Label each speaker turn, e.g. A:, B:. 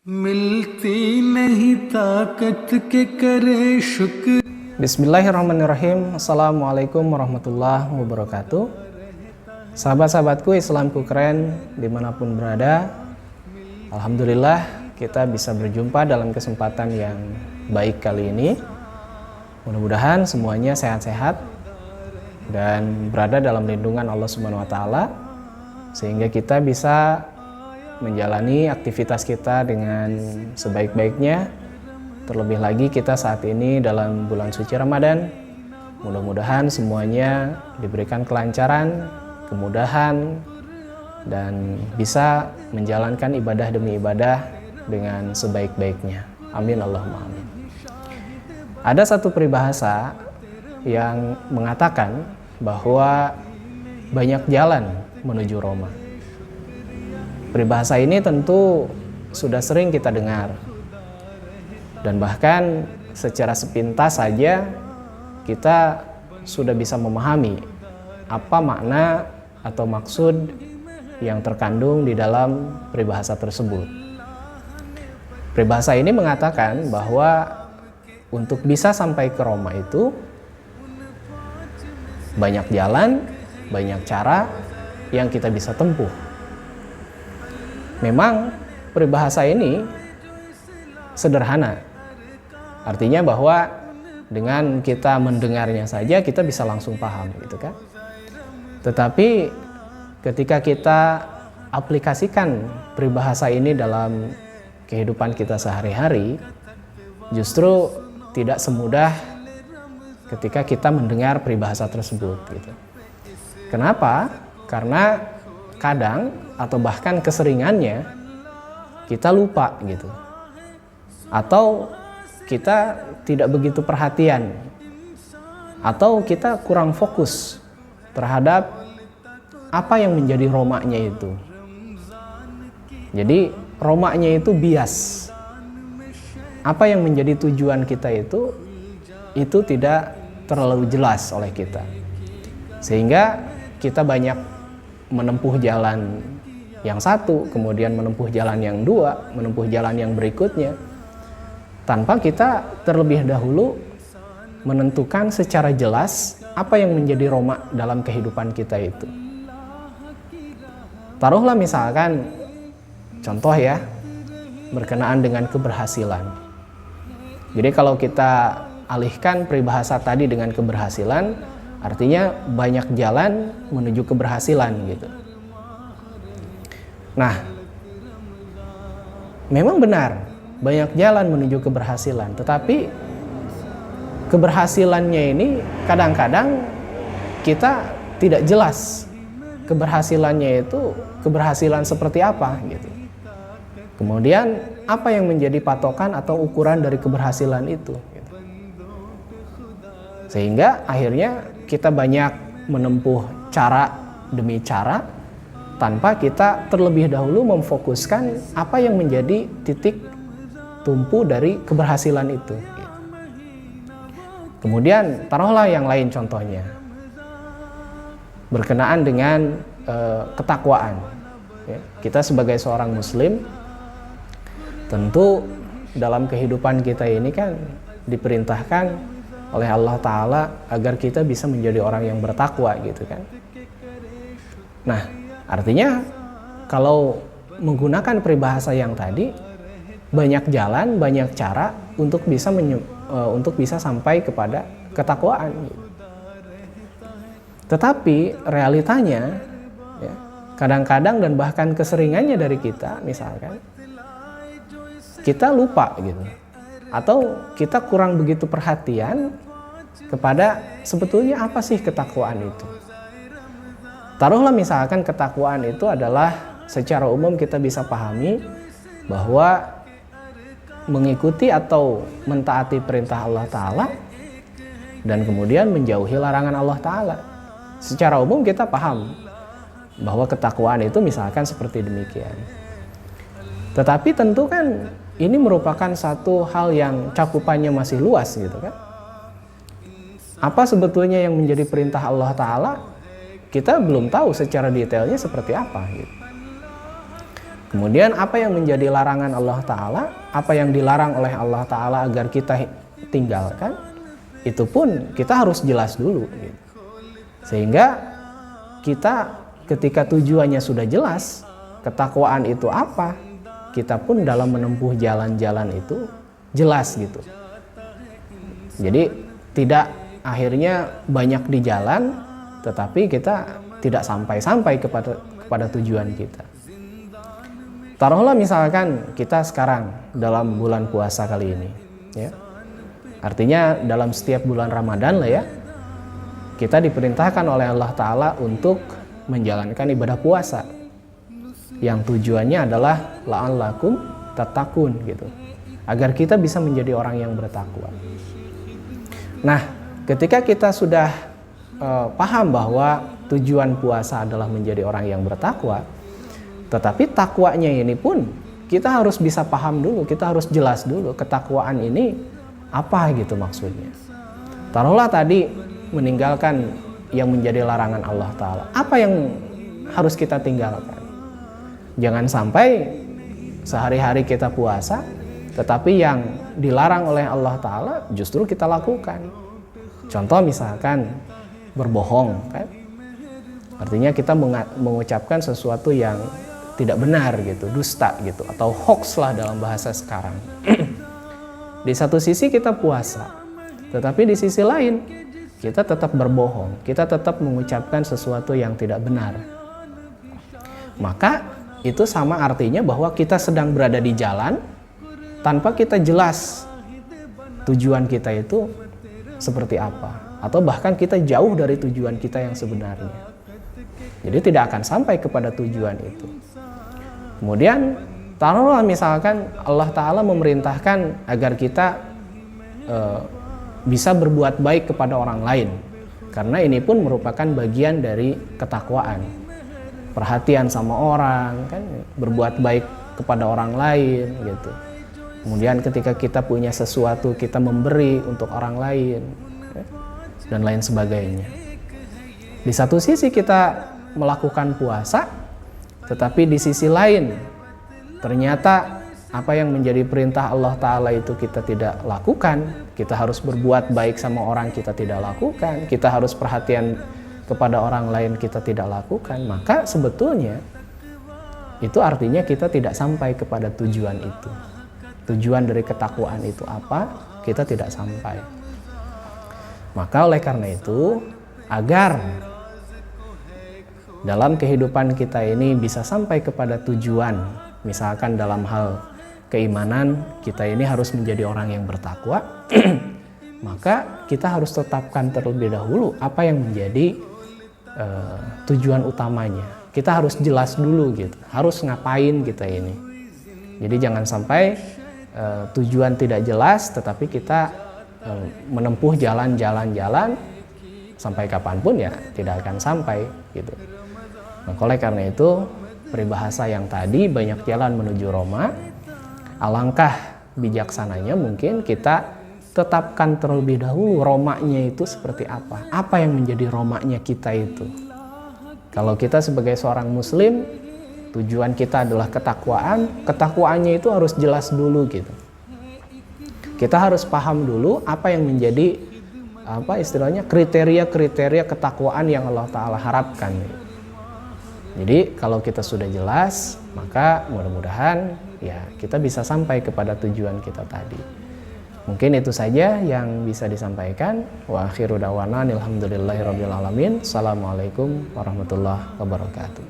A: मिलती नहीं ताकत के करे शुक्र.
B: Bismillahirrahmanirrahim. Assalamualaikum warahmatullahi wabarakatuh. Sahabat-sahabatku Islamku keren dimanapun berada, alhamdulillah kita bisa berjumpa dalam kesempatan yang baik kali ini. Mudah-mudahan semuanya sehat-sehat dan berada dalam lindungan Allah Subhanahu wa taala sehingga kita bisa menjalani aktivitas kita dengan sebaik-baiknya. Terlebih lagi kita saat ini dalam bulan suci Ramadan. Mudah-mudahan semuanya diberikan kelancaran, kemudahan, dan bisa menjalankan ibadah demi ibadah dengan sebaik-baiknya. Amin Allahumma amin. Ada satu peribahasa yang mengatakan bahwa banyak jalan menuju Roma. Peribahasa ini tentu sudah sering kita dengar. Dan bahkan secara sepintas saja kita sudah bisa memahami apa makna atau maksud yang terkandung di dalam peribahasa tersebut. Peribahasa ini mengatakan bahwa untuk bisa sampai ke Roma itu banyak jalan, banyak cara yang kita bisa tempuh. Memang peribahasa ini sederhana. Artinya bahwa dengan kita mendengarnya saja kita bisa langsung paham, gitu kan. Tetapi ketika kita aplikasikan peribahasa ini dalam kehidupan kita sehari-hari, justru tidak semudah ketika kita mendengar peribahasa tersebut, gitu. Kenapa? Karena kadang atau bahkan keseringannya kita lupa, gitu. Atau kita tidak begitu perhatian, atau kita kurang fokus terhadap apa yang menjadi Romanya itu. Jadi Romanya itu bias. Apa yang menjadi tujuan kita itu tidak terlalu jelas oleh kita. Sehingga kita banyak menempuh jalan yang satu, kemudian menempuh jalan yang dua, menempuh jalan yang berikutnya, tanpa kita terlebih dahulu menentukan secara jelas apa yang menjadi Roma dalam kehidupan kita itu. Taruhlah misalkan, contoh ya, berkenaan dengan keberhasilan. Jadi kalau kita alihkan peribahasa tadi dengan keberhasilan, artinya banyak jalan menuju keberhasilan, gitu. Nah, memang benar banyak jalan menuju keberhasilan, tetapi keberhasilannya ini kadang-kadang kita tidak jelas keberhasilannya itu keberhasilan seperti apa, gitu. Kemudian apa yang menjadi patokan atau ukuran dari keberhasilan itu, gitu. Sehingga akhirnya kita banyak menempuh cara demi cara tanpa kita terlebih dahulu memfokuskan apa yang menjadi titik tumpu dari keberhasilan itu. Kemudian taruhlah yang lain contohnya berkenaan dengan ketakwaan. Kita sebagai seorang muslim tentu dalam kehidupan kita ini kan diperintahkan oleh Allah Ta'ala agar kita bisa menjadi orang yang bertakwa, gitu kan. Nah, artinya kalau menggunakan peribahasa yang tadi, banyak jalan, banyak cara untuk bisa sampai kepada ketakwaan, gitu. Tetapi realitanya ya, kadang-kadang dan bahkan keseringannya dari kita, misalkan kita lupa, gitu, atau kita kurang begitu perhatian kepada sebetulnya apa sih ketakwaan itu. Taruhlah misalkan ketakwaan itu adalah secara umum kita bisa pahami bahwa mengikuti atau mentaati perintah Allah Ta'ala dan kemudian menjauhi larangan Allah Ta'ala. Secara umum kita paham bahwa ketakwaan itu misalkan seperti demikian. Tetapi tentu kan ini merupakan satu hal yang cakupannya masih luas, gitu kan. Apa sebetulnya yang menjadi perintah Allah Ta'ala, kita belum tahu secara detailnya seperti apa, gitu. Kemudian apa yang menjadi larangan Allah Ta'ala, apa yang dilarang oleh Allah Ta'ala agar kita tinggalkan, itu pun kita harus jelas dulu gitu. Sehingga kita ketika tujuannya sudah jelas, ketakwaan itu apa, kita pun dalam menempuh jalan-jalan itu jelas gitu. Jadi tidak akhirnya banyak di jalan, tetapi kita tidak sampai-sampai kepada tujuan kita. Taruhlah misalkan kita sekarang dalam bulan puasa kali ini, ya. Artinya dalam setiap bulan Ramadan lah ya, kita diperintahkan oleh Allah Ta'ala untuk menjalankan ibadah puasa. Yang tujuannya adalah la'allakum tattaqun gitu. Agar kita bisa menjadi orang yang bertakwa. Nah, ketika kita sudah paham bahwa tujuan puasa adalah menjadi orang yang bertakwa, tetapi takwanya ini pun kita harus bisa paham dulu, kita harus jelas dulu ketakwaan ini apa gitu maksudnya. Taruhlah tadi meninggalkan yang menjadi larangan Allah Ta'ala. Apa yang harus kita tinggalkan? Jangan sampai sehari-hari kita puasa, tetapi yang dilarang oleh Allah Ta'ala justru kita lakukan. Contoh misalkan berbohong, kan? Artinya kita mengucapkan sesuatu yang tidak benar gitu, dusta gitu, atau hoax lah dalam bahasa sekarang. Di satu sisi kita puasa, tetapi di sisi lain kita tetap berbohong, kita tetap mengucapkan sesuatu yang tidak benar. Maka itu sama artinya bahwa kita sedang berada di jalan tanpa kita jelas tujuan kita itu seperti apa, atau bahkan kita jauh dari tujuan kita yang sebenarnya. Jadi tidak akan sampai kepada tujuan itu. Kemudian taruhlah misalkan Allah Ta'ala memerintahkan agar kita bisa berbuat baik kepada orang lain, karena ini pun merupakan bagian dari ketakwaan. Perhatian sama orang, kan, berbuat baik kepada orang lain gitu. Kemudian ketika kita punya sesuatu, kita memberi untuk orang lain, dan lain sebagainya. Di satu sisi kita melakukan puasa, tetapi di sisi lain ternyata apa yang menjadi perintah Allah Ta'ala itu kita tidak lakukan. Kita harus berbuat baik sama orang, kita tidak lakukan. Kita harus perhatian kepada orang lain, kita tidak lakukan. Maka sebetulnya itu artinya kita tidak sampai kepada tujuan itu. Tujuan dari ketakwaan itu apa? Kita tidak sampai. Maka oleh karena itu, agar dalam kehidupan kita ini bisa sampai kepada tujuan, misalkan dalam hal keimanan, kita ini harus menjadi orang yang bertakwa, maka kita harus tetapkan terlebih dahulu apa yang menjadi tujuan utamanya. Kita harus jelas dulu gitu, harus ngapain kita ini. Jadi jangan sampai tujuan tidak jelas, tetapi kita menempuh jalan-jalan sampai kapanpun ya tidak akan sampai gitu. Nah, oleh karena itu, peribahasa yang tadi banyak jalan menuju Roma, alangkah bijaksananya mungkin kita tetapkan terlebih dahulu Romanya itu seperti apa. Apa yang menjadi Romanya kita itu. Kalau kita sebagai seorang muslim, tujuan kita adalah ketakwaan, ketakwaannya itu harus jelas dulu gitu. Kita harus paham dulu apa yang menjadi istilahnya kriteria-kriteria ketakwaan yang Allah Ta'ala harapkan. Jadi kalau kita sudah jelas, maka mudah-mudahan ya kita bisa sampai kepada tujuan kita tadi. Mungkin itu saja yang bisa disampaikan. Wa akhiru da'wana alhamdulillahirabbil alamin. Assalamualaikum warahmatullahi wabarakatuh.